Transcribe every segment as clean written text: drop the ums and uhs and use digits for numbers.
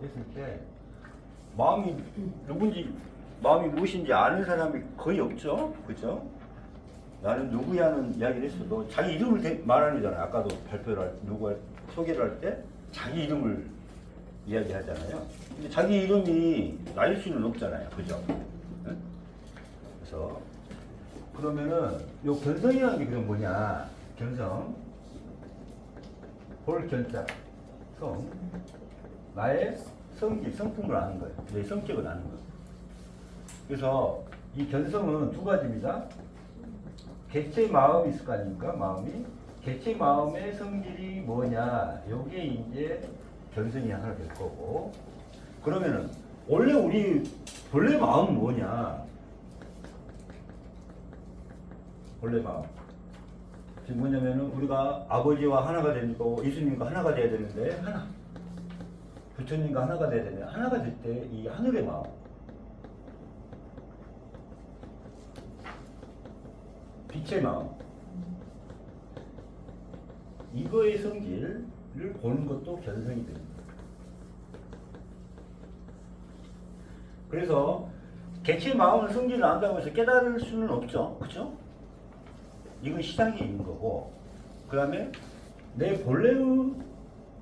했을 때 마음이 누군지 마음이 무엇인지 아는 사람이 거의 없죠, 그죠? 나는 누구야는 이야기를 했어도 자기 이름을 말하는 거잖아요. 아까도 발표를 누구 소개를 할 때 자기 이름을 이야기하잖아요. 근데 자기 이름이 나일 수는 없잖아요, 그죠? 네? 그래서 그러면은 요 견성이라는 게 그럼 뭐냐? 견성, 볼 견자, 성, 나의 성질, 성품을 아는 거예요. 내 성격을 아는 거예요. 그래서 이 견성은 두 가지입니다. 개체 마음이 있을 거 아닙니까? 마음이. 개체 마음의 성질이 뭐냐? 요게 이제 견성이 하나 될 거고. 그러면은 원래 우리 본래 마음은 뭐냐? 본래 마음. 지금 뭐냐면은 우리가 아버지와 하나가 되고 예수님과 하나가 돼야 되는데 하나. 부처님과 하나가 돼야 되는데 하나가 될 때 이 하늘의 마음. 빛의 마음. 이거의 성질을 보는 것도 견성이 됩니다. 그래서 개체 마음의 성질을 안다고 해서 깨달을 수는 없죠. 그렇죠? 이건 시장에 있는 거고, 그 다음에 내 본래의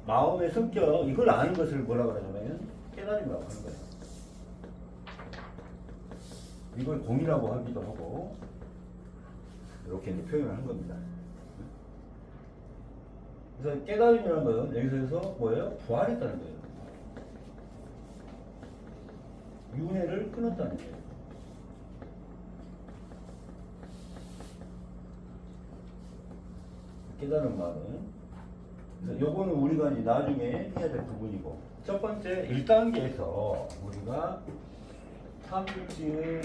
마음의 성격, 이걸 아는 것을 뭐라 그러냐면 깨달음이라고 하는 거예요. 이걸 공이라고 하기도 하고, 이렇게 이제 표현을 한 겁니다. 그래서 깨달음이라는 것은 여기서 뭐예요? 부활했다는 거예요. 윤회를 끊었다는 거예요. 깨달은 말은. 그래서 요거는 우리가 이제 나중에 해야 될 부분이고. 첫 번째 1단계에서 우리가 삼일지의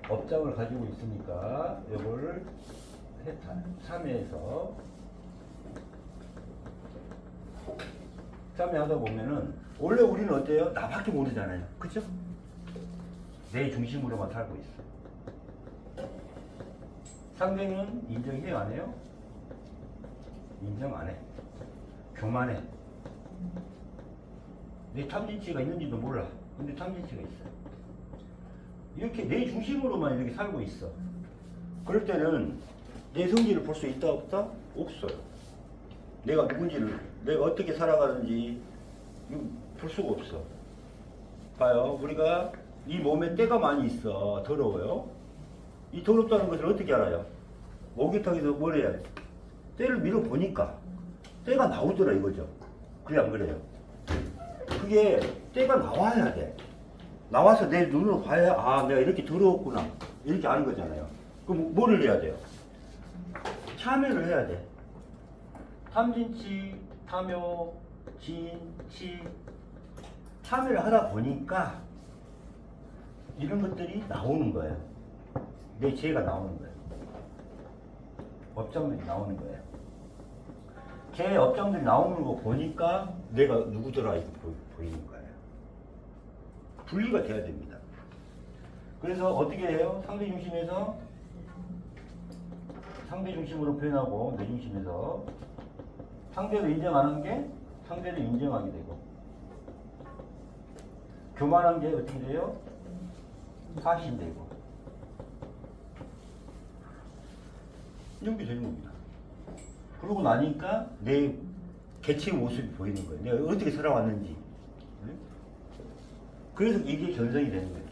업장을 가지고 있으니까 요거를 해탈. 3회에서 3회 하다 보면은 원래 우리는 어때요? 나밖에 모르잖아요. 그죠? 내 중심으로만 살고 있어. 상대는 인정해요, 안 해요? 인정 안 해. 교만해. 내 탐진치가 있는지도 몰라. 근데 탐진치가 있어. 이렇게 내 중심으로만 이렇게 살고 있어. 그럴 때는 내 성질을 볼 수 있다 없다? 없어요. 내가 누군지를, 내가 어떻게 살아가는지 볼 수가 없어. 봐요. 우리가 이 몸에 때가 많이 있어. 더러워요. 이 더럽다는 것을 어떻게 알아요? 목욕탕에서 뭘 해야 돼? 때를 밀어보니까 때가 나오더라 이거죠. 그래 안 그래요? 그게 때가 나와야 돼. 나와서 내 눈으로 봐야 아 내가 이렇게 더러웠구나 이렇게 아는 거잖아요. 그럼 뭐를 해야 돼요? 참여를 해야 돼. 탐진치, 탐욕, 진, 치 참여를 하다 보니까 이런 것들이 나오는 거예요. 내 죄가 나오는 거예요. 업장들이 나오는 거예요. 제 업장들이 나오는 거 보니까 내가 누구더라 이거 보이는 거예요. 분리가 돼야 됩니다. 그래서 어떻게 해요? 상대 중심에서 상대 중심으로 표현하고 내 중심에서 상대를 인정하는 게 상대를 인정하게 되고 교만한 게 어떻게 돼요? 사신되고 이렇게 되는 겁니다. 그러고 나니까 내 개체의 모습이 보이는 거예요. 내가 어떻게 살아왔는지. 그래서 이게 견성이 되는 거예요.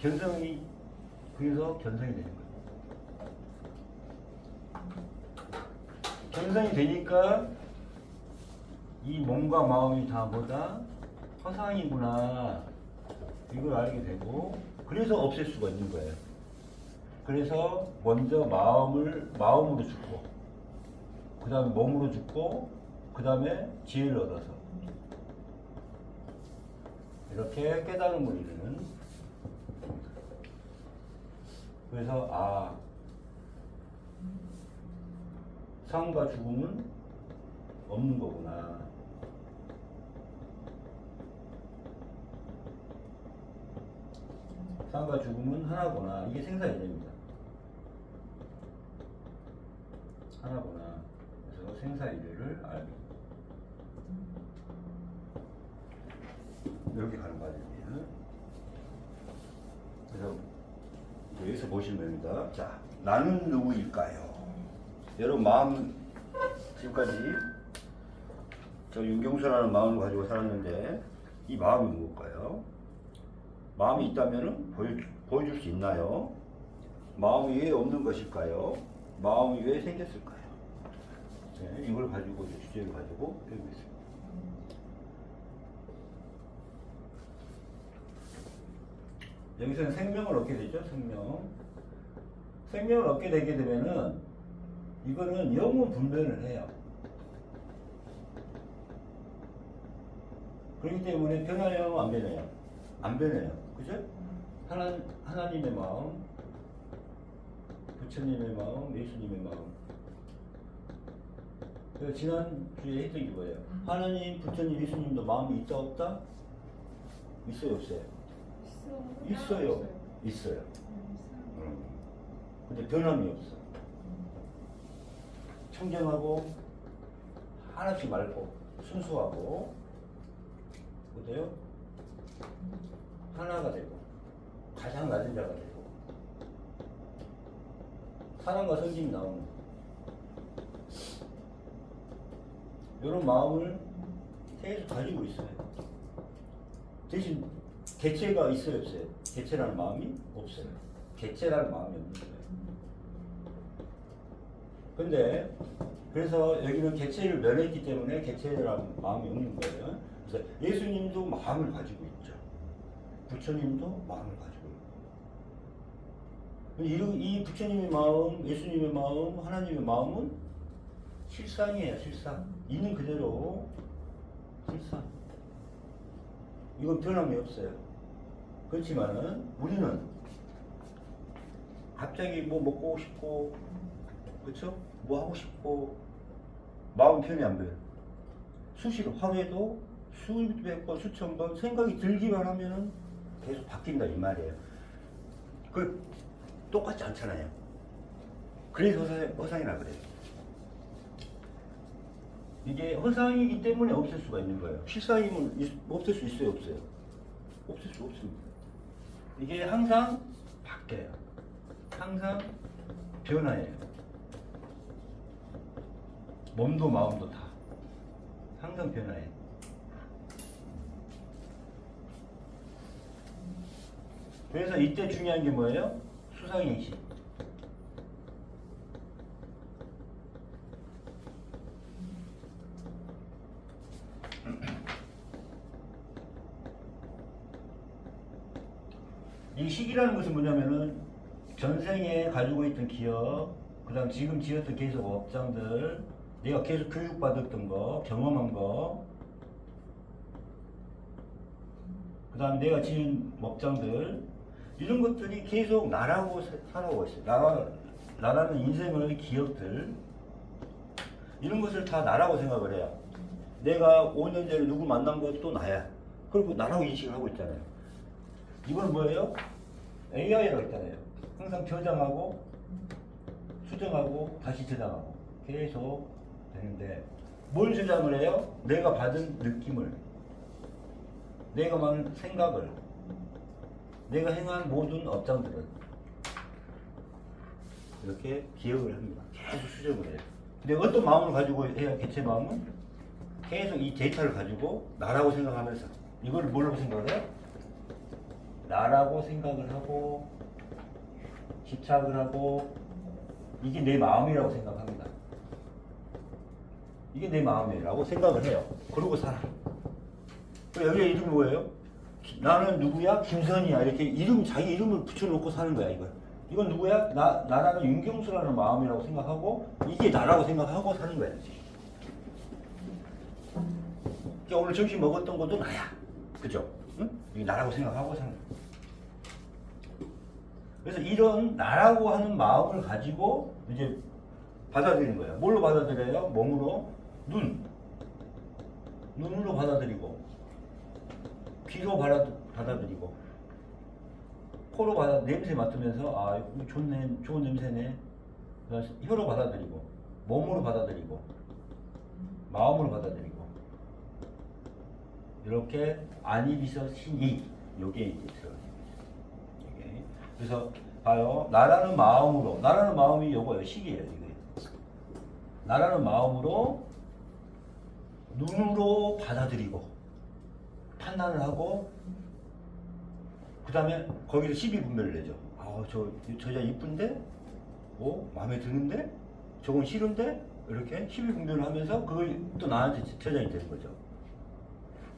그래서 견성이 되는 거예요. 견성이 되니까 이 몸과 마음이 다 뭐다? 허상이구나. 이걸 알게 되고, 그래서 없앨 수가 있는 거예요. 그래서 먼저 마음으로 죽고, 그 다음에 몸으로 죽고, 그 다음에 지혜를 얻어서 이렇게 깨달음을 이루는. 그래서 삶과 죽음은 없는 거구나. 삶과 죽음은 하나구나. 이게 생사이래입니다. 하나구나. 그래서 생사이래를 알게. 이렇게 가는 과정이에요. 그래서 여기서 보시면 됩니다. 자, 나는 누구일까요? 여러분 마음 지금까지 저 윤경수라는 마음을 가지고 살았는데 이 마음이 무엇일까요? 마음이 있다면 보여줄 수 있나요? 마음이 왜 없는 것일까요? 마음이 왜 생겼을까요? 네, 이걸 가지고 주제를 가지고 배우고 있습니다. 여기서는 생명을 얻게 되죠. 생명을 얻게 되게 되면은 이거는 영혼 분별을 해요. 그렇기 때문에 변하요, 안 변해요? 안 변해요. 그죠? 하나님의 마음, 부처님의 마음, 예수님의 마음. 그래서 지난주에 했던 게 뭐예요? 하나님, 부처님, 예수님도 마음이 있다, 없다? 있어요, 없어요? 있어요. 있어요. 근데 변함이 없어. 청정하고, 하나씩 맑고, 순수하고, 어때요? 하나가 되고, 가장 낮은 자가 되고, 사랑과 성심이 나오는 이런 마음을 계속 가지고 있어요. 대신 개체가 있어요, 없어요? 개체라는 마음이 없어요. 개체라는 마음이 없는 거예요. 근데 그래서 여기는 개체를 면했기 때문에 개체라는 마음이 없는 거예요. 그래서 예수님도 마음을 가지고 있죠. 부처님도 마음을 가지고 있고. 이 부처님의 마음, 예수님의 마음, 하나님의 마음은 실상이에요, 실상. 있는 그대로 실상. 이건 변함이 없어요. 그렇지만은 우리는 갑자기 뭐 먹고 싶고, 그렇죠? 뭐 하고 싶고, 마음 편히 안 변해. 수시로 하루에도 수백 번, 수천 번 생각이 들기만 하면은 계속 바뀐다 이 말이에요. 그 똑같지 않잖아요. 그래서 허상이라 그래요. 이게 허상이기 때문에 없앨 수가 있는 거예요. 실상이면 없앨 수 있어요, 없어요? 없앨 수 없습니다. 이게 항상 바뀌어요. 항상 변화해요. 몸도 마음도 다 항상 변화해요. 그래서 이때 중요한 게 뭐예요? 수상인식. 이 식이라는 것은 뭐냐면은 전생에 가지고 있던 기억, 그 다음 지금 지었던 계속 업장들, 내가 계속 교육받았던 거, 경험한 거, 그 다음 내가 지은 업장들, 이런 것들이 계속 나라고 살아오고 있어요. 나라는 인생의 기억들, 이런 것을 다 나라고 생각을 해요. 내가 5년 전에 누구 만난 것도 나야. 그리고 나라고 인식을 하고 있잖아요. 이건 뭐예요? AI라고 있잖아요. 항상 저장하고, 수정하고, 다시 저장하고. 계속 되는데, 뭘 저장을 해요? 내가 받은 느낌을, 내가 많은 생각을, 내가 행한 모든 업장들을 이렇게 기억을 합니다. 계속 수정을 해요. 근데 어떤 마음을 가지고 해야 개체 마음은 계속 이 데이터를 가지고 나라고 생각하면서 이걸 뭐라고 생각을 해요? 나라고 생각을 하고 집착을 하고 이게 내 마음이라고 생각합니다. 이게 내 마음이라고 생각을 해요. 그러고 살아. 여기에 이름이 뭐예요? 나는 누구야? 김선이야. 이렇게 자기 이름을 붙여놓고 사는 거야, 이걸. 이건 누구야? 나라는 윤경수라는 마음이라고 생각하고, 이게 나라고 생각하고 사는 거야, 지금. 그러니까 오늘 점심 먹었던 것도 나야. 그죠? 응? 이게 나라고 생각하고 사는 거야. 그래서 이런 나라고 하는 마음을 가지고 이제 받아들이는 거예요. 뭘로 받아들여요? 몸으로? 눈으로 받아들이고, 귀로 받아들이고, 코로 냄새 맡으면서 아 이거 좋은 냄새네. 혀로 받아들이고, 몸으로 받아들이고, 마음으로 받아들이고, 이렇게 아니비서 신이 요게 이제 들어가는 거죠. 이게. 그래서 봐요. 나라는 마음으로, 나라는 마음이 요거예요. 식이에요. 이게. 나라는 마음으로 눈으로 받아들이고 판단을 하고 그 다음에 거기서 12분별을 내죠. 저 여자 이쁜데? 마음에 드는데? 저건 싫은데? 이렇게 12분별을 하면서 그걸 또 나한테 저장이 되는 거죠.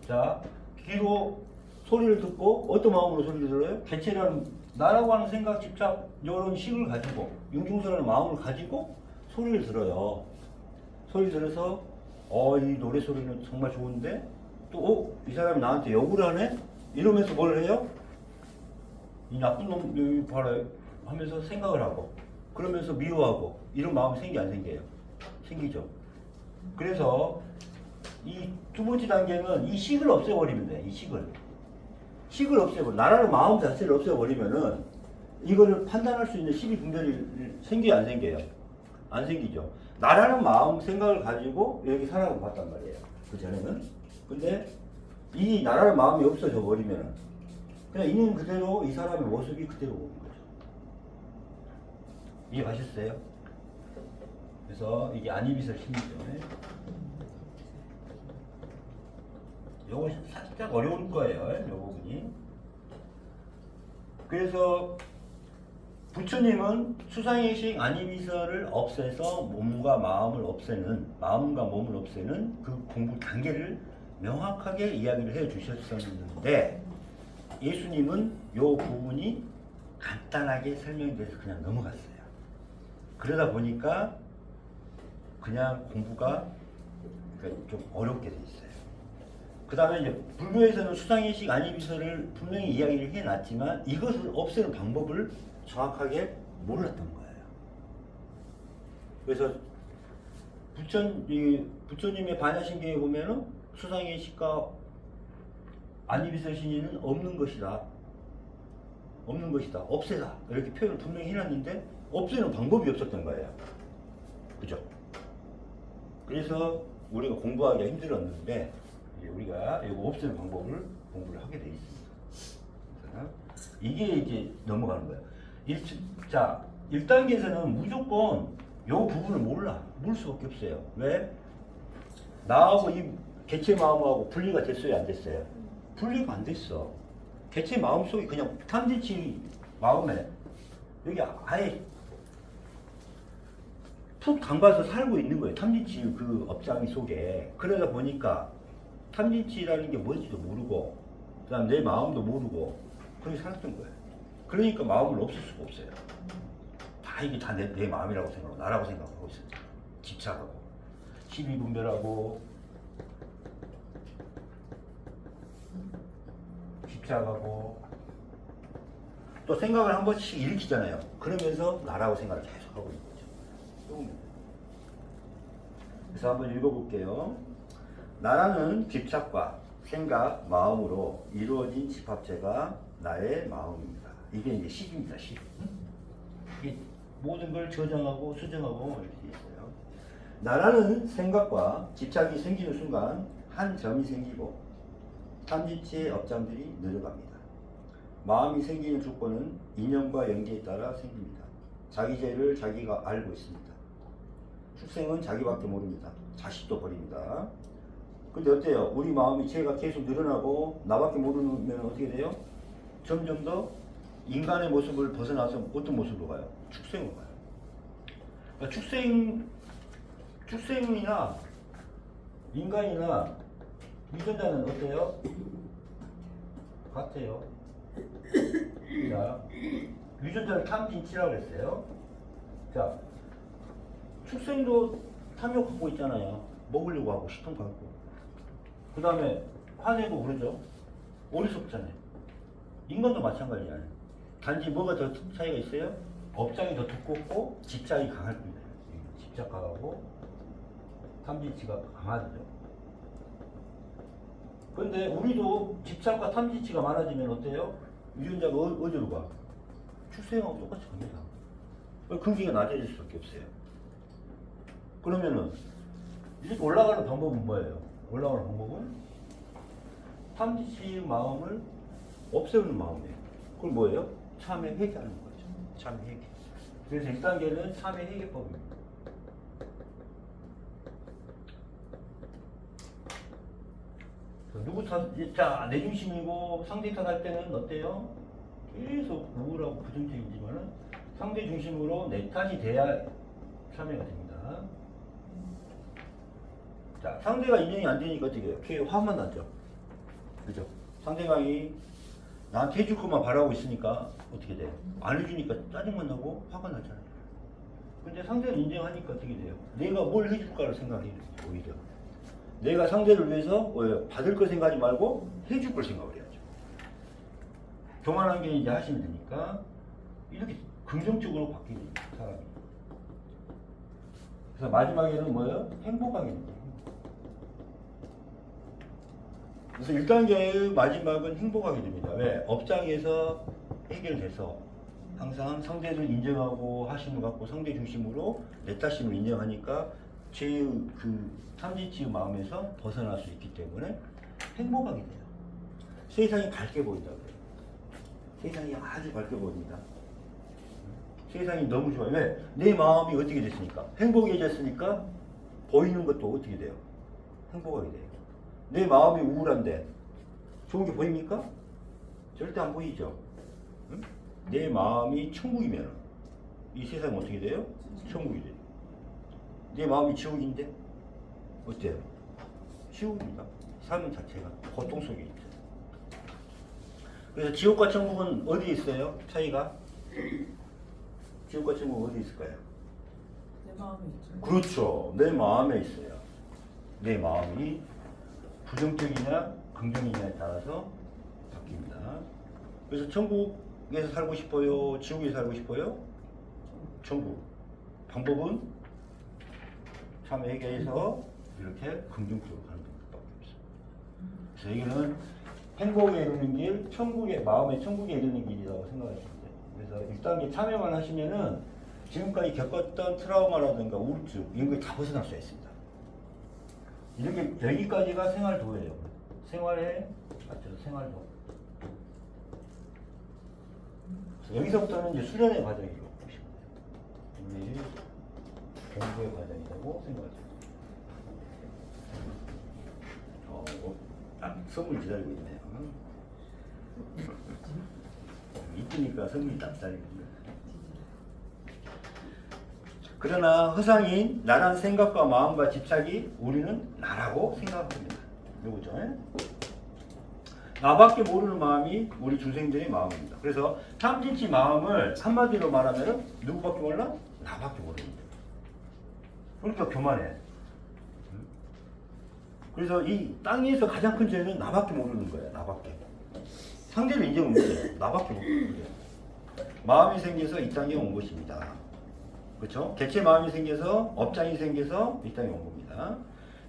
자, 귀로 소리를 듣고 어떤 마음으로 소리를 들어요? 개체라는 나라고 하는 생각, 집착, 이런 식을 가지고 융중서라는 마음을 가지고 소리를 들어요. 소리 들어서 이 노래 소리는 정말 좋은데 또 이 사람이 나한테 욕을 하네? 이러면서 뭘 해요? 이 나쁜 놈 여기 봐라 하면서 생각을 하고 그러면서 미워하고 이런 마음이 생기 안 생겨요? 생기죠. 그래서 이 두 번째 단계는 이 식을 없애버리면 돼. 이 식을 없애버려. 나라는 마음 자체를 없애버리면은 이거를 판단할 수 있는 12분별이 생겨요? 안 생겨요? 안 생기죠. 나라는 마음 생각을 가지고 이렇게 살아가 봤단 말이에요. 그 전에는. 근데 이 나라는 마음이 없어져 버리면은 그냥 있는 그대로 이 사람의 모습이 그대로 오는 거죠. 이해가셨어요? 그래서 이게 안이비설 심리죠. 요거 살짝 어려울 거예요. 요 부분이. 그래서 부처님은 수상의식 안이비설을 없애서 몸과 마음을 없애는, 마음과 몸을 없애는 그 공부 단계를 명확하게 이야기를 해 주셨었는데 예수님은 요 부분이 간단하게 설명돼서 그냥 넘어갔어요. 그러다 보니까 그냥 공부가 좀 어렵게 돼 있어요. 그 다음에 이제 불교에서는 수상의식 안이비설을 분명히 이야기를 해놨지만 이것을 없애는 방법을 정확하게 몰랐던 거예요. 그래서 부처님의 반야신경에 보면은 수상의식과 안이비설 신의는 없는 것이다. 없는 것이다. 없애다. 이렇게 표현을 분명히 해놨는데 없애는 방법이 없었던 거예요. 그죠? 그래서 우리가 공부하기가 힘들었는데 이제 우리가 이거 없애는 방법을 공부를 하게 돼 있습니다. 그래서 이게 이제 넘어가는 거예요. 자, 1단계에서는 무조건 이 부분을 모를 수밖에 없어요. 왜? 나하고 이 개체 마음하고 분리가 됐어요? 안 됐어요? 분리가 안 됐어. 개체 마음속에 그냥 탐진치 마음에 여기 아예 푹 담가서 살고 있는 거예요. 탐진치 그 업장이 속에. 그러다 보니까 탐진치라는 게 뭔지도 모르고 그 다음 내 마음도 모르고 그렇게 살았던 거예요. 그러니까 마음을 없앨 수가 없어요. 다 이게 다 내 마음이라고 생각하고 나라고 생각하고 있어요. 집착하고 12분별하고 집착하고 또 생각을 한 번씩 일으키잖아요. 그러면서 나라고 생각을 계속 하고 있는 거죠. 그래서 한번 읽어볼게요. 나라는 집착과 생각, 마음으로 이루어진 집합체가 나의 마음입니다. 이게 이제 식입니다. 식. 이게 모든 걸 저장하고 수정하고 이렇게 돼 있어요. 나라는 생각과 집착이 생기는 순간 한 점이 생기고 탐진치의 업장들이 늘어갑니다. 마음이 생기는 조건은 인연과 연계에 따라 생깁니다. 자기 죄를 자기가 알고 있습니다. 축생은 자기밖에 모릅니다. 자식도 버립니다. 근데 어때요? 우리 마음이 죄가 계속 늘어나고 나밖에 모르면 어떻게 돼요? 점점 더 인간의 모습을 벗어나서 어떤 모습으로 가요? 축생으로 가요. 그러니까 축생이나 인간이나 유전자는 어때요? 같아요. 자, 유전자를 탐진치라고 했어요. 자, 축생도 탐욕하고 있잖아요. 먹으려고 하고 싶은 거 하고. 그 다음에 화내고 그러죠. 어리석잖아요. 인간도 마찬가지잖아요. 단지 뭐가 더 차이가 있어요? 업장이 더 두껍고 집착이 강할 뿐이에요. 집착 강하고 탐진치가 강하죠. 그런데 우리도 집착과 탐진치가 많아지면 어때요? 유전자가 어디로 가? 축생하고 똑같이 갑니다. 근기가 낮아질 수밖에 없어요. 그러면은 이렇게 올라가는 방법은 뭐예요? 올라가는 방법은 탐진치의 마음을 없애는 마음이에요. 그럼 뭐예요? 참회 회개하는 거죠. 참회 회개. 그래서 1단계는 참회 회개법입니다. 누구 자, 내 중심이고 상대 탓할 때는 어때요? 계속 우울하고 부정적이지만은 상대 중심으로 내 탓이 돼야 참회가 됩니다. 자, 상대가 인정이 안 되니까 어떻게 해요? 걔 화만 나죠. 그죠? 상대방이 나한테 해줄 것만 바라고 있으니까 어떻게 돼요? 안 해주니까 짜증만 나고 화가 나잖아요. 근데 상대를 인정하니까 어떻게 돼요? 내가 뭘 해줄까를 생각해요. 오히려. 내가 상대를 위해서 받을 걸 생각하지 말고 해줄 걸 생각을 해야죠. 교만한 게 이제 하시면 되니까 이렇게 긍정적으로 바뀌는 사람이. 그래서 마지막에는 뭐예요? 행복하게 됩니다. 그래서 1단계의 마지막은 행복하게 됩니다. 왜? 업장에서 해결돼서 항상 상대를 인정하고 하심을 갖고 상대 중심으로 내 탓임을 인정하니까 제 그 탐진치의 마음에서 벗어날 수 있기 때문에 행복하게 돼요. 세상이 밝게 보인다고 해요. 세상이 아주 밝게 보입니다. 세상이 너무 좋아요. 왜? 내 마음이 어떻게 됐으니까? 행복해졌으니까 보이는 것도 어떻게 돼요? 행복하게 돼요. 내 마음이 우울한데 좋은 게 보입니까? 절대 안 보이죠. 응? 내 마음이 천국이면 이 세상은 어떻게 돼요? 천국이 돼요. 내 마음이 지옥인데 어때요? 지옥입니다. 삶 자체가 고통 속에 있죠. 그래서 지옥과 천국은 어디에 있어요? 차이가? 지옥과 천국은 어디 있을까요? 내 마음에 있죠. 그렇죠. 내 마음에 있어요. 내 마음이 부정적이냐 긍정이냐에 따라서 바뀝니다. 그래서 천국에서 살고 싶어요? 지옥에서 살고 싶어요? 천국. 방법은 참회 회개해서 이렇게 긍정적으로 가는 방법밖에 없어요. 그래서 여기는 행복에 이르는 길, 천국의 마음의 천국에 이르는 길이라고 생각하시면 돼요. 그래서 1단계 참여만 하시면은 지금까지 겪었던 트라우마라든가 우울증 이런 걸 다 벗어날 수가 있습니다. 이렇게 여기까지가 생활도예요. 생활에 맞죠? 생활도. 여기서부터는 이제 수련의 과정이라고 보시면 돼요. 우리 공부의 과정이라고 생각하시면 돼요. 선물 기다리고 있네요. 이쁘니까 선물이 딱 기다리고 있네요. 그러나 허상인 나란 생각과 마음과 집착이 우리는 나라고 생각합니다. 요거죠. 나밖에 모르는 마음이 우리 중생들의 마음입니다. 그래서 탐진치 마음을 한마디로 말하면 누구밖에 몰라? 나밖에 모릅니다. 그러니까 교만해. 그래서 이 땅에서 가장 큰 죄는 나밖에 모르는 거예요. 나밖에. 상대를 인정 못해요. 나밖에 모르는 거예요. 마음이 생겨서 이 땅에 온 것입니다. 그렇죠? 개체 마음이 생겨서 업장이 생겨서 이 땅에 온 겁니다.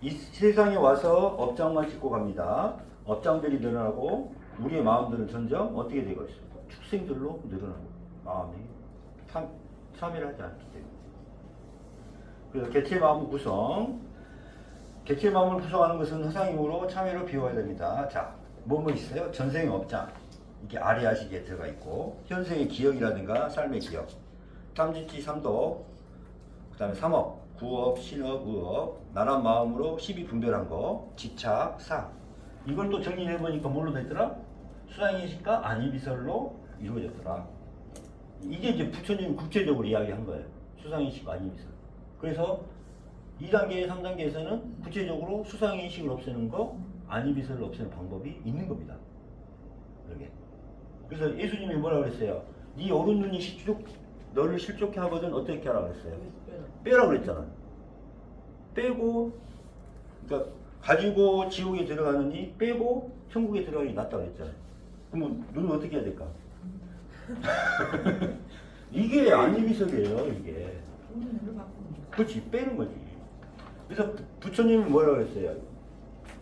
이 세상에 와서 업장만 짓고 갑니다. 업장들이 늘어나고 우리의 마음들은 점점 어떻게 되고 있습니까? 축생들로 늘어나고 마음이 참여를 하지 않기 때문에. 그래서 개체 마음 구성, 개체 마음을 구성하는 것은 허상임으로 참여를 비워야 됩니다. 자, 뭐뭐 있어요? 전생의 업장, 이게 아리아식에 들어가 있고 현생의 기억이라든가 삶의 기억, 탐진치 삼독, 그 다음에 삼업, 구업, 신업, 의업, 나란 마음으로 12분별한 거, 지착, 사. 이걸 또 정리해보니까 뭘로 됐더라? 수상의식과 안이비설로 이루어졌더라. 이게 이제 부처님 구체적으로 이야기한 거예요. 수상의식과 안이비설. 그래서 2단계, 3단계에서는 구체적으로 수상의식을 없애는 거, 안이비설을 없애는 방법이 있는 겁니다. 이렇게. 그래서 예수님이 뭐라 그랬어요? 네 오른눈이 너를 실족해 하거든 어떻게 하라 그랬어요? 빼라 그랬잖아. 빼고, 그러니까 가지고 지옥에 들어가느니 빼고 천국에 들어가기 낫다 그랬잖아요. 그러면 눈은 어떻게 해야 될까? 이게 안이비설이에요, 이게. 그렇지, 빼는 거지. 그래서 부처님이 뭐라 그랬어요?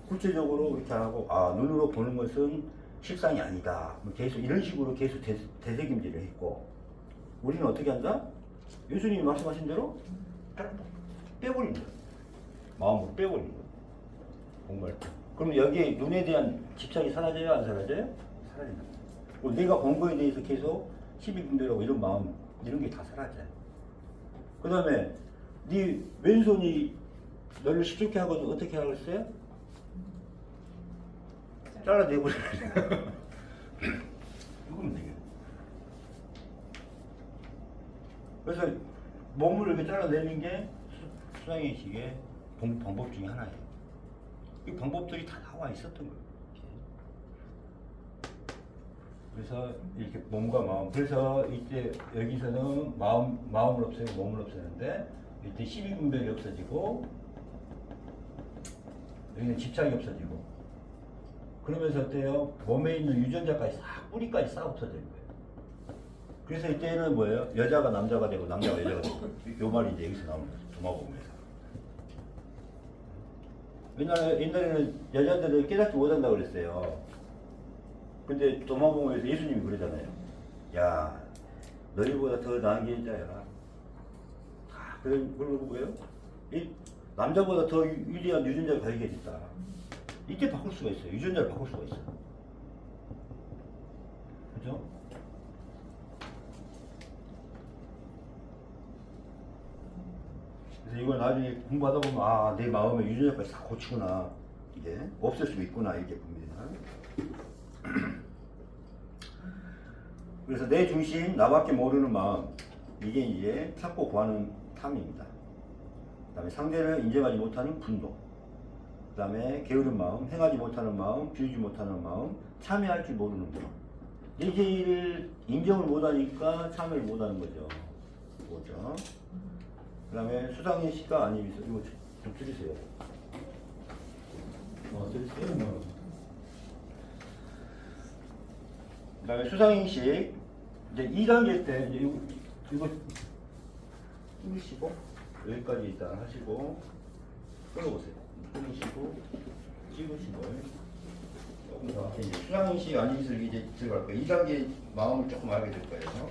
구체적으로 이렇게 하고, 눈으로 보는 것은 실상이 아니다. 계속 이런 식으로 계속 되새김질을 했고, 우리는 어떻게 한다? 예수님이 말씀하신 대로 빼버린다. 마음으로 빼버린다. 공부할 때. 그럼 여기에 눈에 대한 집착이 사라져요? 안 사라져요? 사라진다. 내가 본 거에 대해서 계속 시비 분별하고 이런 마음 이런 게 다 사라져요. 그 다음에 네 왼손이 너를 시끄럽게 하거든 어떻게 하라고 했어요? 잘라내버려. 이거면 되겠네. 그래서 몸을 이렇게 잘라내는 게 수상의식의 방법 중에 하나예요. 이 방법들이 다 나와 있었던 거예요. 그래서 이렇게 몸과 마음. 그래서 이때 여기서는 마음을 없애고 몸을 없애는데 이때 시비분별이 없어지고 여기는 집착이 없어지고 그러면서 어때요? 몸에 있는 유전자까지 싹 뿌리까지 싹 없어지는 거예요. 그래서 이때는 뭐예요? 여자가 남자가 되고 남자가 여자가 되고 요 말이 이제 여기서 나오는 거죠. 도마뱀에서. 옛날에는 여자들은 깨닫지 못한다고 그랬어요. 근데 도마뱀에서 예수님이 그러잖아요. 야, 너희보다 더 나은 게 여자야. 그러고 뭐예요? 이 남자보다 더 유리한 유전자를 가지게 됐다. 이때 바꿀 수가 있어요. 유전자를 바꿀 수가 있어요. 그죠? 그래서 이걸 나중에 공부하다 보면 아, 내 마음의 유전자까지 다 고치구나. 이게 없앨 수 있구나. 이렇게 봅니다. 그래서 내 중심, 나밖에 모르는 마음. 이게 이제 찾고 구하는 탐입니다. 그 다음에 상대를 인정하지 못하는 분노. 그 다음에 게으른 마음, 행하지 못하는 마음, 비우지 못하는 마음, 참여할 줄 모르는 마음. 이게 인정을 못하니까 참여를 못하는 거죠. 뭐죠? 그 다음에 수상의 시가 아니면 이거 좀 줄이세요. 줄이세요. 그 다음에 수상인식 이제 2단계 때 이제 이거 끊으시고 여기까지 일단 하시고 끊어보세요. 끊으시고 찍으시고 조금 더 이제 수상인식 아니기술 이제 들어갈 거예요. 2단계 마음을 조금 알게 될 거예요.